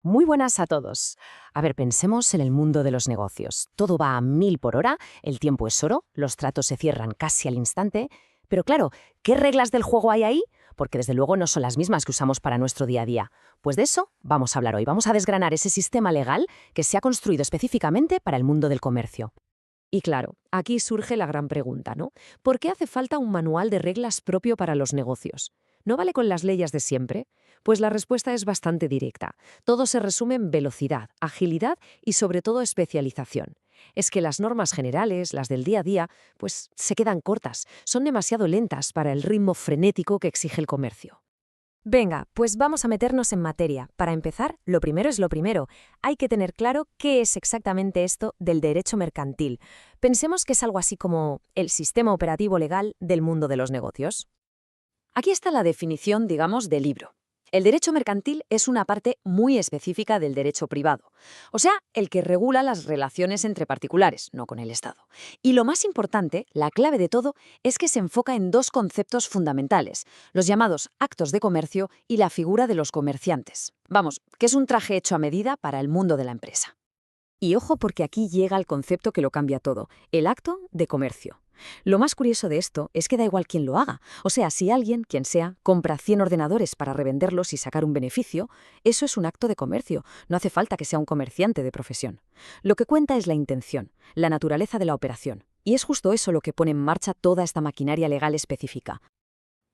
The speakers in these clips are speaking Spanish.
Muy buenas a todos. A ver, pensemos en el mundo de los negocios. Todo va a 1000 por hora, el tiempo es oro, los tratos se cierran casi al instante. Pero claro, ¿qué reglas del juego hay ahí? Porque desde luego no son las mismas que usamos para nuestro día a día. Pues de eso vamos a hablar hoy. Vamos a desgranar ese sistema legal que se ha construido específicamente para el mundo del comercio. Y claro, aquí surge la gran pregunta, ¿no? ¿Por qué hace falta un manual de reglas propio para los negocios? ¿No vale con las leyes de siempre? Pues la respuesta es bastante directa. Todo se resume en velocidad, agilidad y sobre todo especialización. Es que las normas generales, las del día a día, pues se quedan cortas, son demasiado lentas para el ritmo frenético que exige el comercio. Venga, pues vamos a meternos en materia. Para empezar, lo primero es lo primero. Hay que tener claro qué es exactamente esto del derecho mercantil. Pensemos que es algo así como el sistema operativo legal del mundo de los negocios. Aquí está la definición, digamos, del libro. El derecho mercantil es una parte muy específica del derecho privado, o sea, el que regula las relaciones entre particulares, no con el Estado. Y lo más importante, la clave de todo, es que se enfoca en dos conceptos fundamentales, los llamados actos de comercio y la figura de los comerciantes. Vamos, que es un traje hecho a medida para el mundo de la empresa. Y ojo porque aquí llega el concepto que lo cambia todo, el acto de comercio. Lo más curioso de esto es que da igual quién lo haga. O sea, si alguien, quien sea, compra 100 ordenadores para revenderlos y sacar un beneficio, eso es un acto de comercio. No hace falta que sea un comerciante de profesión. Lo que cuenta es la intención, la naturaleza de la operación. Y es justo eso lo que pone en marcha toda esta maquinaria legal específica.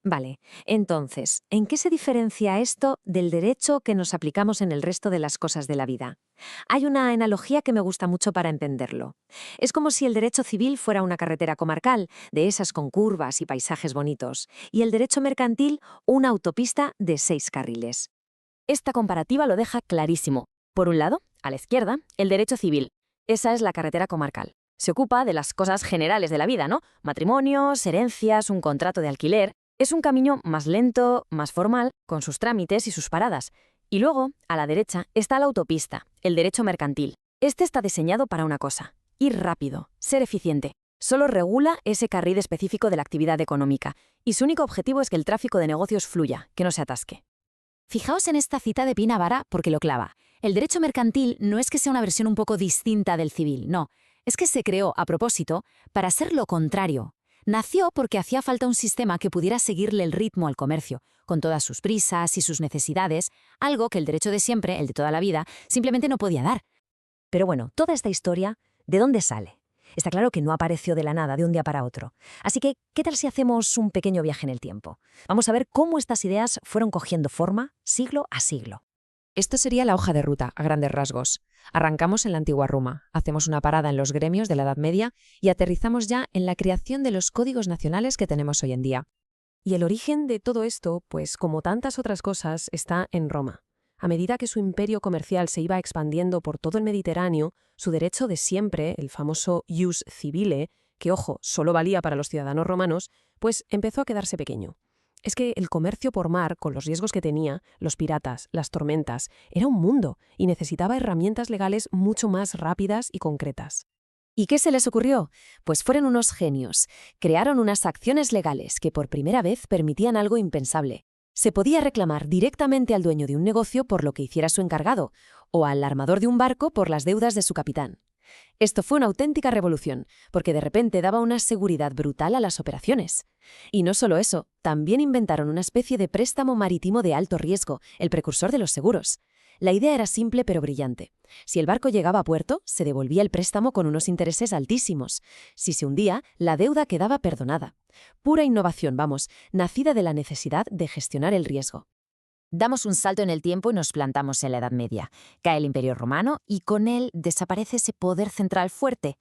Vale, entonces, ¿en qué se diferencia esto del derecho que nos aplicamos en el resto de las cosas de la vida? Hay una analogía que me gusta mucho para entenderlo. Es como si el derecho civil fuera una carretera comarcal, de esas con curvas y paisajes bonitos, y el derecho mercantil una autopista de 6 carriles. Esta comparativa lo deja clarísimo. Por un lado, a la izquierda, el derecho civil. Esa es la carretera comarcal. Se ocupa de las cosas generales de la vida, ¿no? Matrimonios, herencias, un contrato de alquiler. Es un camino más lento, más formal, con sus trámites y sus paradas. Y luego, a la derecha, está la autopista, el derecho mercantil. Este está diseñado para una cosa: ir rápido, ser eficiente. Solo regula ese carril específico de la actividad económica, y su único objetivo es que el tráfico de negocios fluya, que no se atasque. Fijaos en esta cita de Pina Vara porque lo clava. El derecho mercantil no es que sea una versión un poco distinta del civil, no. Es que se creó, a propósito, para ser lo contrario. Nació porque hacía falta un sistema que pudiera seguirle el ritmo al comercio, con todas sus prisas y sus necesidades, algo que el derecho de siempre, el de toda la vida, simplemente no podía dar. Pero bueno, toda esta historia, ¿de dónde sale? Está claro que no apareció de la nada, de un día para otro. Así que, ¿qué tal si hacemos un pequeño viaje en el tiempo? Vamos a ver cómo estas ideas fueron cogiendo forma siglo a siglo. Esto sería la hoja de ruta, a grandes rasgos. Arrancamos en la antigua Roma, hacemos una parada en los gremios de la Edad Media y aterrizamos ya en la creación de los códigos nacionales que tenemos hoy en día. Y el origen de todo esto, pues como tantas otras cosas, está en Roma. A medida que su imperio comercial se iba expandiendo por todo el Mediterráneo, su derecho de siempre, el famoso ius civile, que ojo, solo valía para los ciudadanos romanos, pues empezó a quedarse pequeño. Es que el comercio por mar, con los riesgos que tenía, los piratas, las tormentas, era un mundo y necesitaba herramientas legales mucho más rápidas y concretas. ¿Y qué se les ocurrió? Pues fueron unos genios. Crearon unas acciones legales que por primera vez permitían algo impensable. Se podía reclamar directamente al dueño de un negocio por lo que hiciera su encargado, o al armador de un barco por las deudas de su capitán. Esto fue una auténtica revolución, porque de repente daba una seguridad brutal a las operaciones. Y no solo eso, también inventaron una especie de préstamo marítimo de alto riesgo, el precursor de los seguros. La idea era simple pero brillante. Si el barco llegaba a puerto, se devolvía el préstamo con unos intereses altísimos. Si se hundía, la deuda quedaba perdonada. Pura innovación, vamos, nacida de la necesidad de gestionar el riesgo. Damos un salto en el tiempo y nos plantamos en la Edad Media. Cae el Imperio Romano y con él desaparece ese poder central fuerte.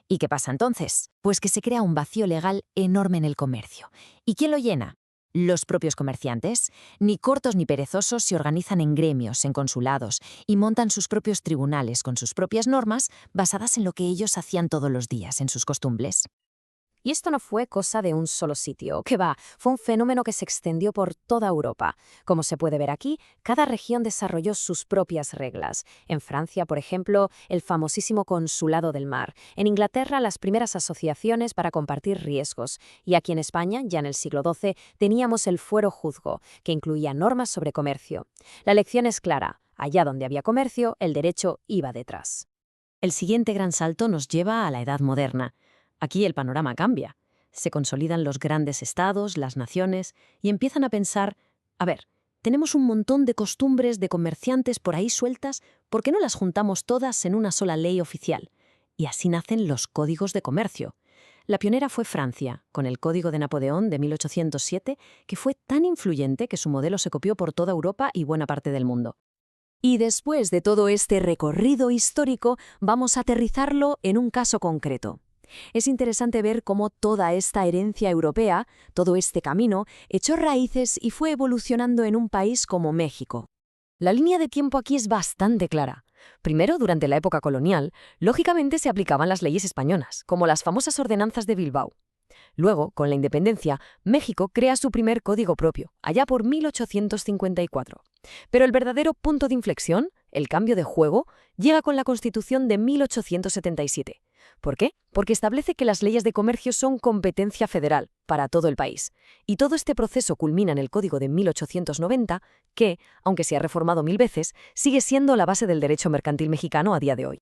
¿Y qué pasa entonces? Pues que se crea un vacío legal enorme en el comercio. ¿Y quién lo llena? Los propios comerciantes. Ni cortos ni perezosos se organizan en gremios, en consulados, y montan sus propios tribunales con sus propias normas basadas en lo que ellos hacían todos los días, en sus costumbres. Y esto no fue cosa de un solo sitio, que va, fue un fenómeno que se extendió por toda Europa. Como se puede ver aquí, cada región desarrolló sus propias reglas. En Francia, por ejemplo, el famosísimo Consulado del Mar. En Inglaterra, las primeras asociaciones para compartir riesgos. Y aquí en España, ya en el siglo XII, teníamos el fuero juzgo, que incluía normas sobre comercio. La lección es clara. Allá donde había comercio, el derecho iba detrás. El siguiente gran salto nos lleva a la Edad Moderna. Aquí el panorama cambia. Se consolidan los grandes estados, las naciones, y empiezan a pensar, a ver, tenemos un montón de costumbres de comerciantes por ahí sueltas, ¿por qué no las juntamos todas en una sola ley oficial? Y así nacen los códigos de comercio. La pionera fue Francia, con el Código de Napoleón de 1807, que fue tan influyente que su modelo se copió por toda Europa y buena parte del mundo. Y después de todo este recorrido histórico, vamos a aterrizarlo en un caso concreto. Es interesante ver cómo toda esta herencia europea, todo este camino, echó raíces y fue evolucionando en un país como México. La línea de tiempo aquí es bastante clara. Primero, durante la época colonial, lógicamente se aplicaban las leyes españolas, como las famosas ordenanzas de Bilbao. Luego, con la independencia, México crea su primer código propio, allá por 1854. Pero el verdadero punto de inflexión, el cambio de juego, llega con la Constitución de 1877. ¿Por qué? Porque establece que las leyes de comercio son competencia federal para todo el país. Y todo este proceso culmina en el Código de 1890, que, aunque se ha reformado 1000 veces, sigue siendo la base del derecho mercantil mexicano a día de hoy.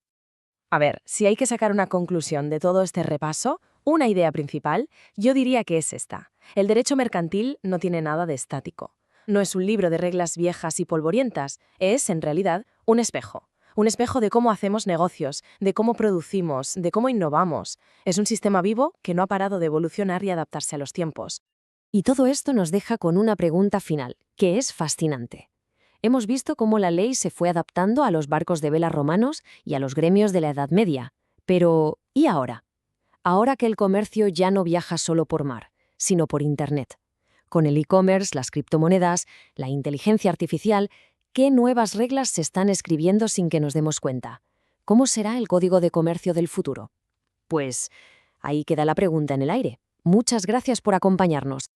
A ver, si hay que sacar una conclusión de todo este repaso, una idea principal, yo diría que es esta. El derecho mercantil no tiene nada de estático. No es un libro de reglas viejas y polvorientas, es, en realidad, un espejo. Un espejo de cómo hacemos negocios, de cómo producimos, de cómo innovamos. Es un sistema vivo que no ha parado de evolucionar y adaptarse a los tiempos. Y todo esto nos deja con una pregunta final, que es fascinante. Hemos visto cómo la ley se fue adaptando a los barcos de vela romanos y a los gremios de la Edad Media. Pero, ¿y ahora? Ahora que el comercio ya no viaja solo por mar, sino por Internet. Con el e-commerce, las criptomonedas, la inteligencia artificial, ¿qué nuevas reglas se están escribiendo sin que nos demos cuenta? ¿Cómo será el código de comercio del futuro? Pues ahí queda la pregunta en el aire. Muchas gracias por acompañarnos.